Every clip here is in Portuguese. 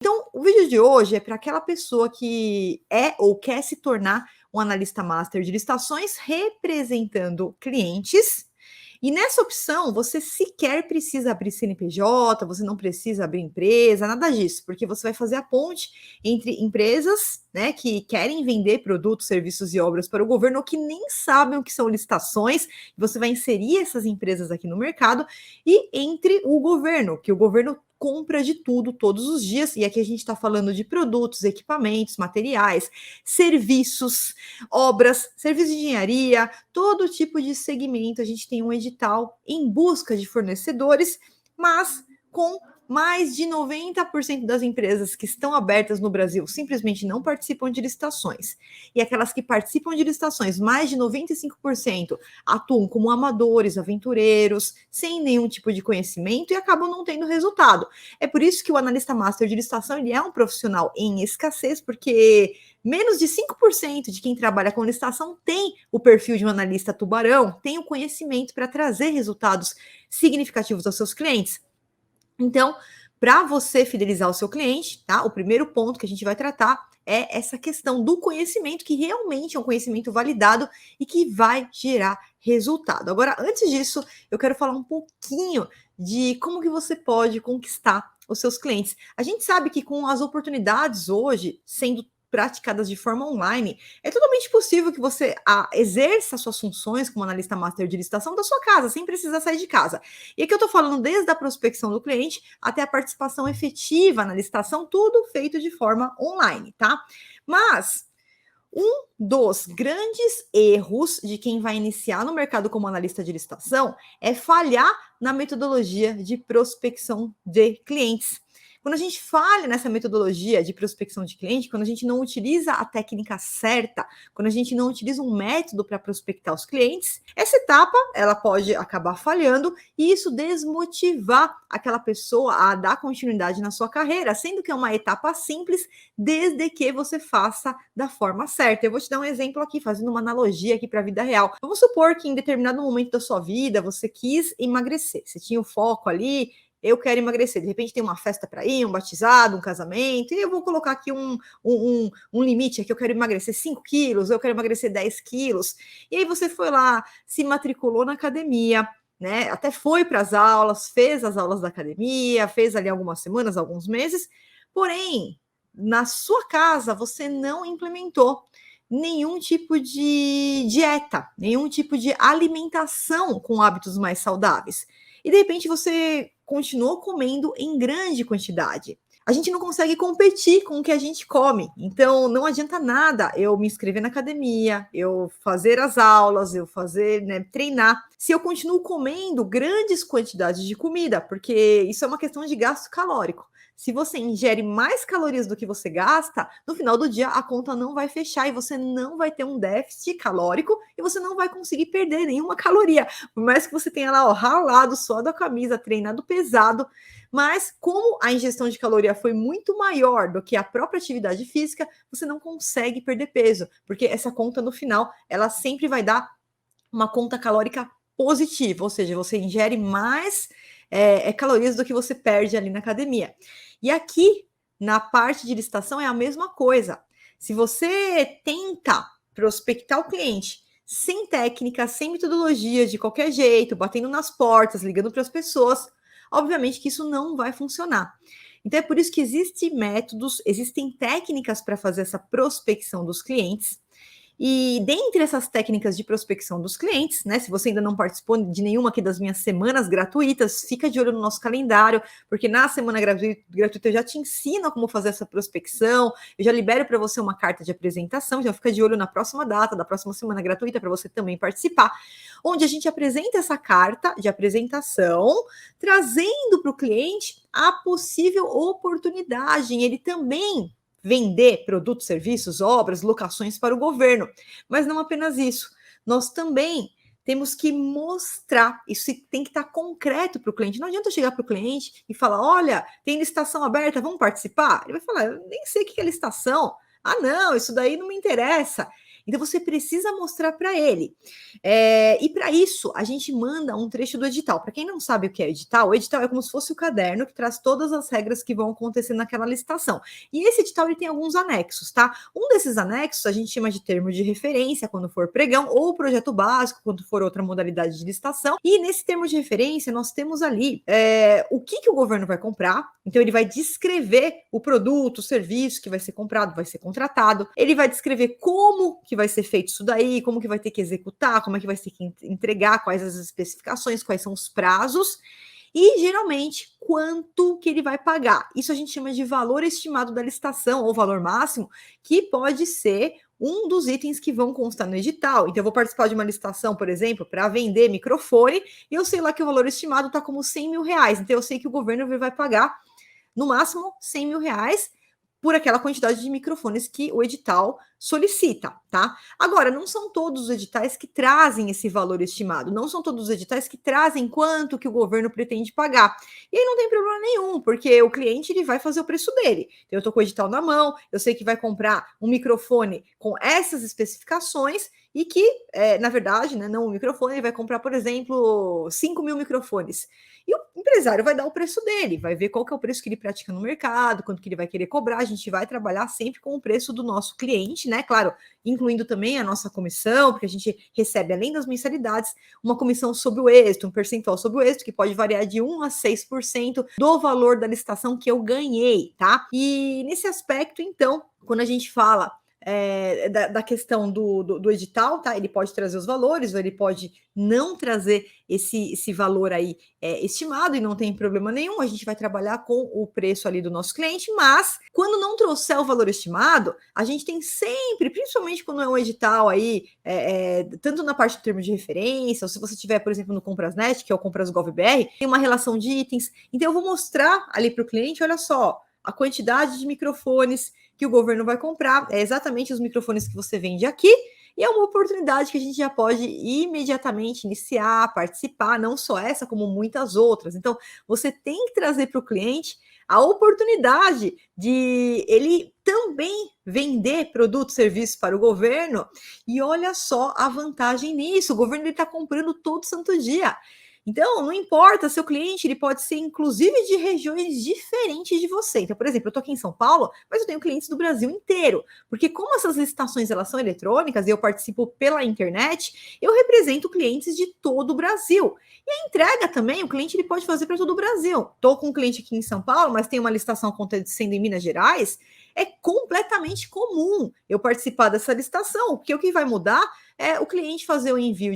Então, o vídeo de hoje é para aquela pessoa que é ou quer se tornar um analista master de licitações representando clientes. E nessa opção, você sequer precisa abrir CNPJ, você não precisa abrir empresa, nada disso, porque você vai fazer a ponte entre empresas, né, que querem vender produtos, serviços e obras para o governo ou que nem sabem o que são licitações. Você vai inserir essas empresas aqui no mercado e entre o governo, que o governo compra de tudo todos os dias, e aqui a gente está falando de produtos, equipamentos, materiais, serviços, obras, serviços de engenharia, todo tipo de segmento. A gente tem um edital em busca de fornecedores, mas com mais de 90% das empresas que estão abertas no Brasil simplesmente não participam de licitações. E aquelas que participam de licitações, mais de 95%, atuam como amadores, aventureiros, sem nenhum tipo de conhecimento e acabam não tendo resultado. É por isso que o analista master de licitação ele é um profissional em escassez, porque menos de 5% de quem trabalha com licitação tem o perfil de um analista tubarão, tem o conhecimento para trazer resultados significativos aos seus clientes. Então, para você fidelizar o seu cliente, tá? O primeiro ponto que a gente vai tratar é essa questão do conhecimento, que realmente é um conhecimento validado e que vai gerar resultado. Agora, antes disso, eu quero falar um pouquinho de como que você pode conquistar os seus clientes. A gente sabe que com as oportunidades hoje sendo praticadas de forma online, é totalmente possível que você exerça suas funções como analista master de licitação da sua casa, sem precisar sair de casa. E aqui eu estou falando desde a prospecção do cliente até a participação efetiva na licitação, tudo feito de forma online, tá? Mas um dos grandes erros de quem vai iniciar no mercado como analista de licitação é falhar na metodologia de prospecção de clientes. Quando a gente falha nessa metodologia de prospecção de cliente, quando a gente não utiliza a técnica certa, quando a gente não utiliza um método para prospectar os clientes, essa etapa ela pode acabar falhando e isso desmotivar aquela pessoa a dar continuidade na sua carreira, sendo que é uma etapa simples, desde que você faça da forma certa. Eu vou te dar um exemplo aqui, fazendo uma analogia aqui para a vida real. Vamos supor que em determinado momento da sua vida você quis emagrecer, você tinha o foco ali, eu quero emagrecer. De repente tem uma festa para ir, um batizado, um casamento, e eu vou colocar aqui um limite aqui, eu quero emagrecer 5 quilos, eu quero emagrecer 10 quilos. E aí você foi lá, se matriculou na academia, né? Até foi para as aulas, fez as aulas da academia, fez ali algumas semanas, alguns meses, porém, na sua casa você não implementou nenhum tipo de dieta, nenhum tipo de alimentação com hábitos mais saudáveis. E de repente você continuou comendo em grande quantidade. A gente não consegue competir com o que a gente come. Então, não adianta nada eu me inscrever na academia, eu fazer as aulas, eu fazer, né, treinar, se eu continuo comendo grandes quantidades de comida, porque isso é uma questão de gasto calórico. Se você ingere mais calorias do que você gasta, no final do dia a conta não vai fechar e você não vai ter um déficit calórico e você não vai conseguir perder nenhuma caloria. Por mais que você tenha lá, ó, ralado, suado a camisa, treinado pesado, mas como a ingestão de caloria foi muito maior do que a própria atividade física, você não consegue perder peso, porque essa conta no final, ela sempre vai dar uma conta calórica positiva, ou seja, você ingere mais calorias do que você perde ali na academia. E aqui, na parte de licitação, é a mesma coisa. Se você tenta prospectar o cliente sem técnica, sem metodologia, de qualquer jeito, batendo nas portas, ligando para as pessoas, obviamente que isso não vai funcionar. Então é por isso que existem métodos, existem técnicas para fazer essa prospecção dos clientes. E dentre essas técnicas de prospecção dos clientes, né? Se você ainda não participou de nenhuma aqui das minhas semanas gratuitas, fica de olho no nosso calendário, porque na semana gratuita eu já te ensino como fazer essa prospecção, eu já libero para você uma carta de apresentação, já fica de olho na próxima data da próxima semana gratuita para você também participar, onde a gente apresenta essa carta de apresentação, trazendo para o cliente a possível oportunidade. Ele também vender produtos, serviços, obras, locações para o governo. Mas não apenas isso. Nós também temos que mostrar, isso tem que estar concreto para o cliente. Não adianta eu chegar para o cliente e falar, olha, tem licitação aberta, vamos participar? Ele vai falar, eu nem sei o que é licitação. Ah, não, isso daí não me interessa. Então você precisa mostrar para ele. E para isso, a gente manda um trecho do edital. Para quem não sabe o que é edital, o edital é como se fosse o caderno que traz todas as regras que vão acontecer naquela licitação. E esse edital ele tem alguns anexos, tá? Um desses anexos a gente chama de termo de referência, quando for pregão, ou projeto básico, quando for outra modalidade de licitação. E nesse termo de referência, nós temos ali o que o governo vai comprar. Então, ele vai descrever o produto, o serviço que vai ser comprado, vai ser contratado. Ele vai descrever como que vai ser feito isso daí, como que vai ter que executar, como é que vai ter que entregar, quais as especificações, quais são os prazos e geralmente quanto que ele vai pagar. Isso a gente chama de valor estimado da licitação ou valor máximo, que pode ser um dos itens que vão constar no edital. Então, eu vou participar de uma licitação, por exemplo, para vender microfone, e eu sei lá que o valor estimado está como 100 mil reais. Então, eu sei que o governo vai pagar, no máximo, 100 mil reais por aquela quantidade de microfones que o edital solicita, tá? Agora, não são todos os editais que trazem esse valor estimado, não são todos os editais que trazem quanto que o governo pretende pagar. E aí não tem problema nenhum, porque o cliente ele vai fazer o preço dele. Eu tô com o edital na mão, eu sei que vai comprar um microfone com essas especificações e que, na verdade, né, não um microfone, ele vai comprar, por exemplo, 5 mil microfones. E o empresário vai dar o preço dele, vai ver qual que é o preço que ele pratica no mercado, quanto que ele vai querer cobrar. A gente vai trabalhar sempre com o preço do nosso cliente, né? Claro, incluindo também a nossa comissão, porque a gente recebe, além das mensalidades, uma comissão sobre o êxito, um percentual sobre o êxito, que pode variar de 1 a 6% do valor da licitação que eu ganhei, tá? E nesse aspecto, então, quando a gente fala da questão do edital, tá? Ele pode trazer os valores, ou ele pode não trazer esse valor aí estimado, e não tem problema nenhum, a gente vai trabalhar com o preço ali do nosso cliente, mas quando não trouxer o valor estimado, a gente tem sempre, principalmente quando é um edital aí, tanto na parte do termo de referência, ou se você tiver, por exemplo, no Comprasnet, que é o Compras Gov BR, tem uma relação de itens, então eu vou mostrar ali para o cliente, olha só, a quantidade de microfones que o governo vai comprar, é exatamente os microfones que você vende aqui, e é uma oportunidade que a gente já pode imediatamente iniciar, participar, não só essa, como muitas outras. Então, você tem que trazer para o cliente a oportunidade de ele também vender produtos, serviços para o governo, e olha só a vantagem nisso, o governo está comprando todo santo dia. Então, não importa, seu cliente ele pode ser inclusive de regiões diferentes de você. Então, por exemplo, eu estou aqui em São Paulo, mas eu tenho clientes do Brasil inteiro, porque como essas licitações elas são eletrônicas e eu participo pela internet, eu represento clientes de todo o Brasil. E a entrega também, o cliente ele pode fazer para todo o Brasil. Estou com um cliente aqui em São Paulo, mas tem uma licitação acontecendo em Minas Gerais, é completamente comum eu participar dessa licitação, porque o que vai mudar é o cliente fazer o envio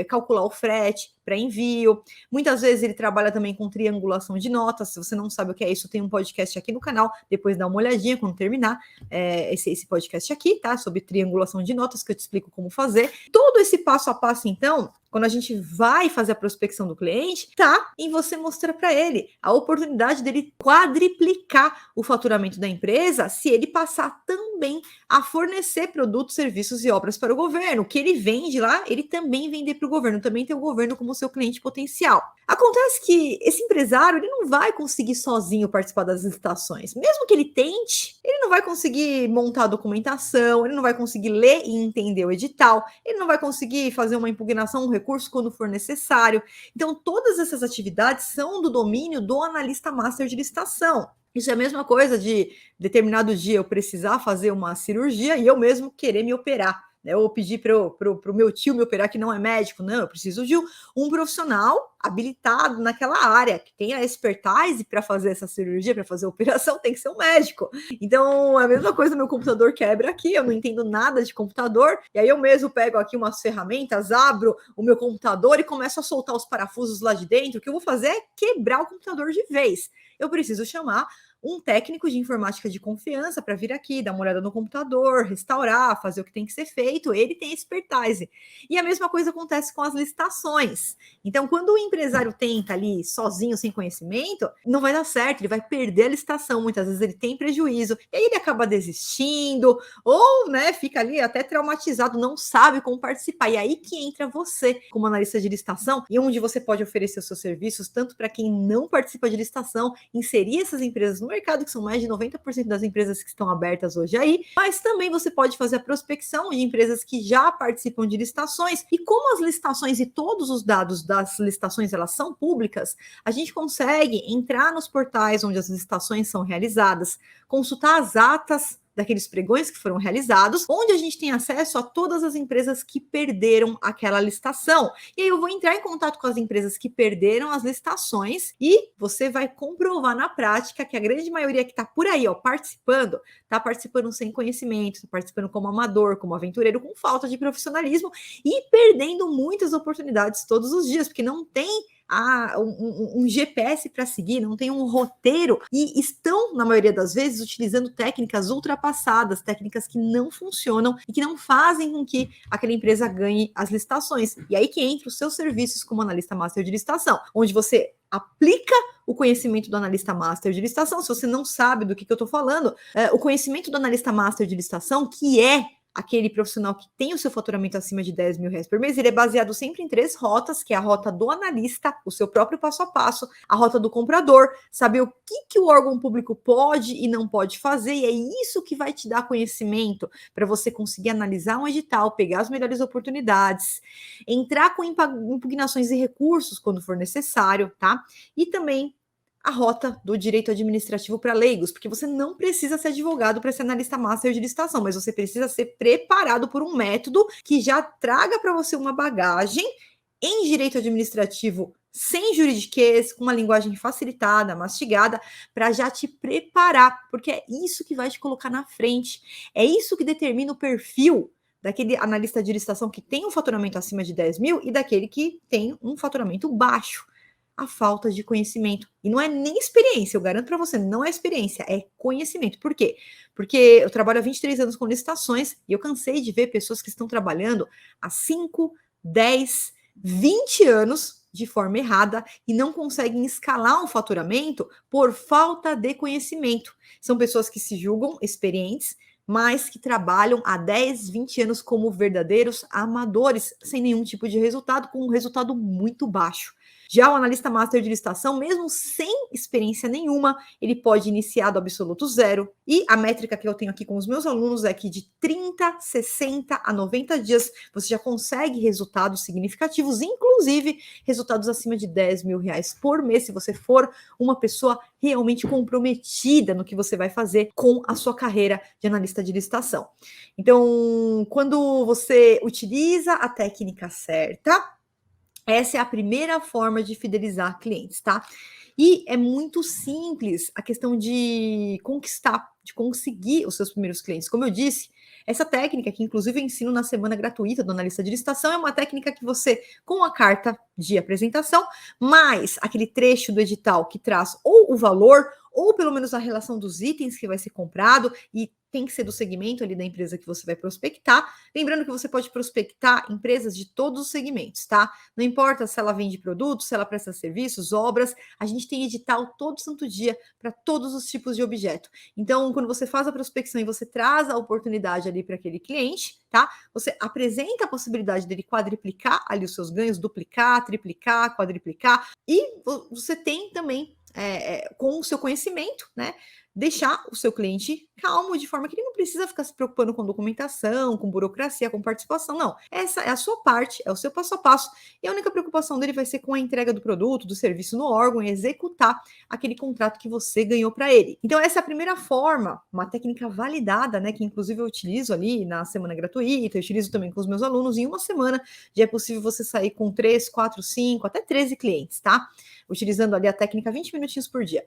calcular o frete para envio. Muitas vezes ele trabalha também com triangulação de notas. Se você não sabe o que é isso, tem um podcast aqui no canal. Depois dá uma olhadinha quando terminar esse podcast aqui, tá? Sobre triangulação de notas, que eu te explico como fazer. Todo esse passo a passo, então, quando a gente vai fazer a prospecção do cliente, tá em você mostrar para ele a oportunidade dele quadriplicar o faturamento da empresa se ele passar também a fornecer produtos, serviços e obras para o governo. O que ele vende lá, ele também vender para o governo, também tem o governo como seu cliente potencial. Acontece que esse empresário ele não vai conseguir sozinho participar das licitações. Mesmo que ele tente, ele não vai conseguir montar a documentação, ele não vai conseguir ler e entender o edital, ele não vai conseguir fazer uma impugnação, um recurso quando for necessário. Então, todas essas atividades são do domínio do analista master de licitação. Isso é a mesma coisa de determinado dia eu precisar fazer uma cirurgia e eu mesmo querer me operar, né? Ou pedir para o meu tio me operar, que não é médico. Não, eu preciso de um profissional habilitado naquela área, que tenha expertise para fazer essa cirurgia, para fazer a operação, tem que ser um médico. Então, é a mesma coisa, meu computador quebra aqui, eu não entendo nada de computador, e aí eu mesmo pego aqui umas ferramentas, abro o meu computador e começo a soltar os parafusos lá de dentro. O que eu vou fazer é quebrar o computador de vez. Eu preciso chamar um técnico de informática de confiança para vir aqui, dar uma olhada no computador, restaurar, fazer o que tem que ser feito. Ele tem expertise. E a mesma coisa acontece com as licitações. Então, quando o empresário tenta ali sozinho, sem conhecimento, não vai dar certo, ele vai perder a licitação. Muitas vezes ele tem prejuízo, e aí ele acaba desistindo, ou né, fica ali até traumatizado, não sabe como participar. E aí que entra você, como analista de licitação, e onde você pode oferecer os seus serviços, tanto para quem não participa de licitação, inserir essas empresas no mercado, que são mais de 90% das empresas que estão abertas hoje aí, mas também você pode fazer a prospecção de empresas que já participam de licitações, e como as licitações e todos os dados das licitações elas são públicas, a gente consegue entrar nos portais onde as licitações são realizadas, consultar as atas daqueles pregões que foram realizados, onde a gente tem acesso a todas as empresas que perderam aquela licitação. E aí eu vou entrar em contato com as empresas que perderam as licitações e você vai comprovar na prática que a grande maioria que está por aí, ó, participando, está participando sem conhecimento, está participando como amador, como aventureiro, com falta de profissionalismo e perdendo muitas oportunidades todos os dias, porque não tem um GPS para seguir, não tem um roteiro e estão, na maioria das vezes, utilizando técnicas ultrapassadas, técnicas que não funcionam e que não fazem com que aquela empresa ganhe as licitações. E aí que entra os seus serviços como analista master de licitação, onde você aplica o conhecimento do analista master de licitação. Se você não sabe do que eu estou falando, o conhecimento do analista master de licitação, que é aquele profissional que tem o seu faturamento acima de 10 mil reais por mês, ele é baseado sempre em 3 rotas, que é a rota do analista, o seu próprio passo a passo, a rota do comprador, saber o que o órgão público pode e não pode fazer, e é isso que vai te dar conhecimento para você conseguir analisar um edital, pegar as melhores oportunidades, entrar com impugnações e recursos quando for necessário, tá? E também a rota do direito administrativo para leigos, porque você não precisa ser advogado para ser analista master de licitação, mas você precisa ser preparado por um método que já traga para você uma bagagem em direito administrativo sem juridiquês, com uma linguagem facilitada, mastigada, para já te preparar, porque é isso que vai te colocar na frente, é isso que determina o perfil daquele analista de licitação que tem um faturamento acima de 10 mil e daquele que tem um faturamento baixo. A falta de conhecimento. E não é nem experiência, eu garanto para você, não é experiência, é conhecimento. Por quê? Porque eu trabalho há 23 anos com licitações e eu cansei de ver pessoas que estão trabalhando há 5, 10, 20 anos de forma errada e não conseguem escalar um faturamento por falta de conhecimento. São pessoas que se julgam experientes, mas que trabalham há 10, 20 anos como verdadeiros amadores, sem nenhum tipo de resultado, com um resultado muito baixo. Já o analista master de licitação, mesmo sem experiência nenhuma, ele pode iniciar do absoluto zero. E a métrica que eu tenho aqui com os meus alunos é que de 30, 60 a 90 dias você já consegue resultados significativos, inclusive resultados acima de 10 mil reais por mês, se você for uma pessoa realmente comprometida no que você vai fazer com a sua carreira de analista de licitação. Então, quando você utiliza a técnica certa, essa é a primeira forma de fidelizar clientes, tá? E é muito simples a questão de conquistar, de conseguir os seus primeiros clientes. Como eu disse, essa técnica, que inclusive eu ensino na semana gratuita do analista de licitação, é uma técnica que você, com a carta de apresentação, mais aquele trecho do edital que traz ou o valor, ou pelo menos a relação dos itens que vai ser comprado, e tem que ser do segmento ali da empresa que você vai prospectar. Lembrando que você pode prospectar empresas de todos os segmentos, tá? Não importa se ela vende produtos, se ela presta serviços, obras, a gente tem edital todo santo dia para todos os tipos de objeto. Então, quando você faz a prospecção e você traz a oportunidade ali para aquele cliente, tá? Você apresenta a possibilidade dele quadriplicar ali os seus ganhos, duplicar, triplicar, quadriplicar, e você tem também, com o seu conhecimento, né? Deixar o seu cliente calmo, de forma que ele não precisa ficar se preocupando com documentação, com burocracia, com participação, não. Essa é a sua parte, é o seu passo a passo, e a única preocupação dele vai ser com a entrega do produto, do serviço no órgão, e executar aquele contrato que você ganhou para ele. Então, essa é a primeira forma, uma técnica validada, né, que inclusive eu utilizo ali na semana gratuita, eu utilizo também com os meus alunos, em uma semana já é possível você sair com 3, 4, 5, até 13 clientes, tá? Utilizando ali a técnica 20 minutinhos por dia.